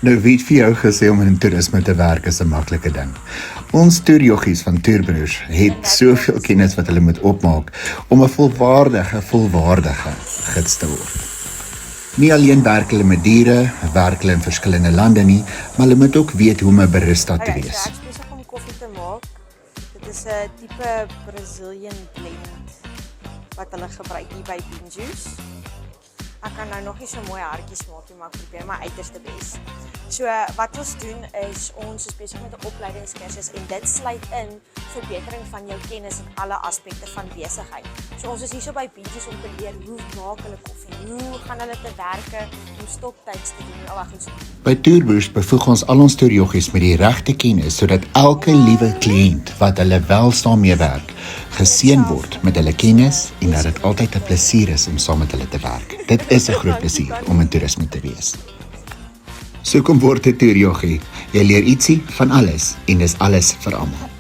Nou, wie het vir jou gesê om in toerisme te werk is 'n maklike ding? Ons toerjoggies van Toerbroers het soveel kennis wat hulle moet opmaak om 'n volwaardige gids te word. Nie alleen werk hulle met diere, werk hulle in verskillende lande nie, maar hulle moet ook weet hoe om 'n barista te wees. Ek is besig om koffie te maak. Dit is 'n tipe Brazilian blend wat hulle gebruik hier by Bean Juice. Ek kan nou nog nie so mooi hartjies maak nie, maar ek probeer my uiterste bes. So wat ons doen is ons is besig met 'n opleidingskursus en dit sluit in verbetering van jou kennis in alle aspekte van besigheid. So ons is hier so by Bean Juice om te leer hoe maak hulle koffie, hoe gaan hulle te werke, om stoptyds te doen. By Toerbroers bevoeg ons al ons toerjoggies met die regte kennis sodat elke liewe kliënt wat hulle wel saam mee werk, geseën word met hulle kennis en dat dit altyd 'n plesier is om saam met hulle te werk. Dit is 'n groot plesier om in toerisme te wees. So kom word 'n toerjoggie. Jy leer ietsie van alles en dis alles vir almal.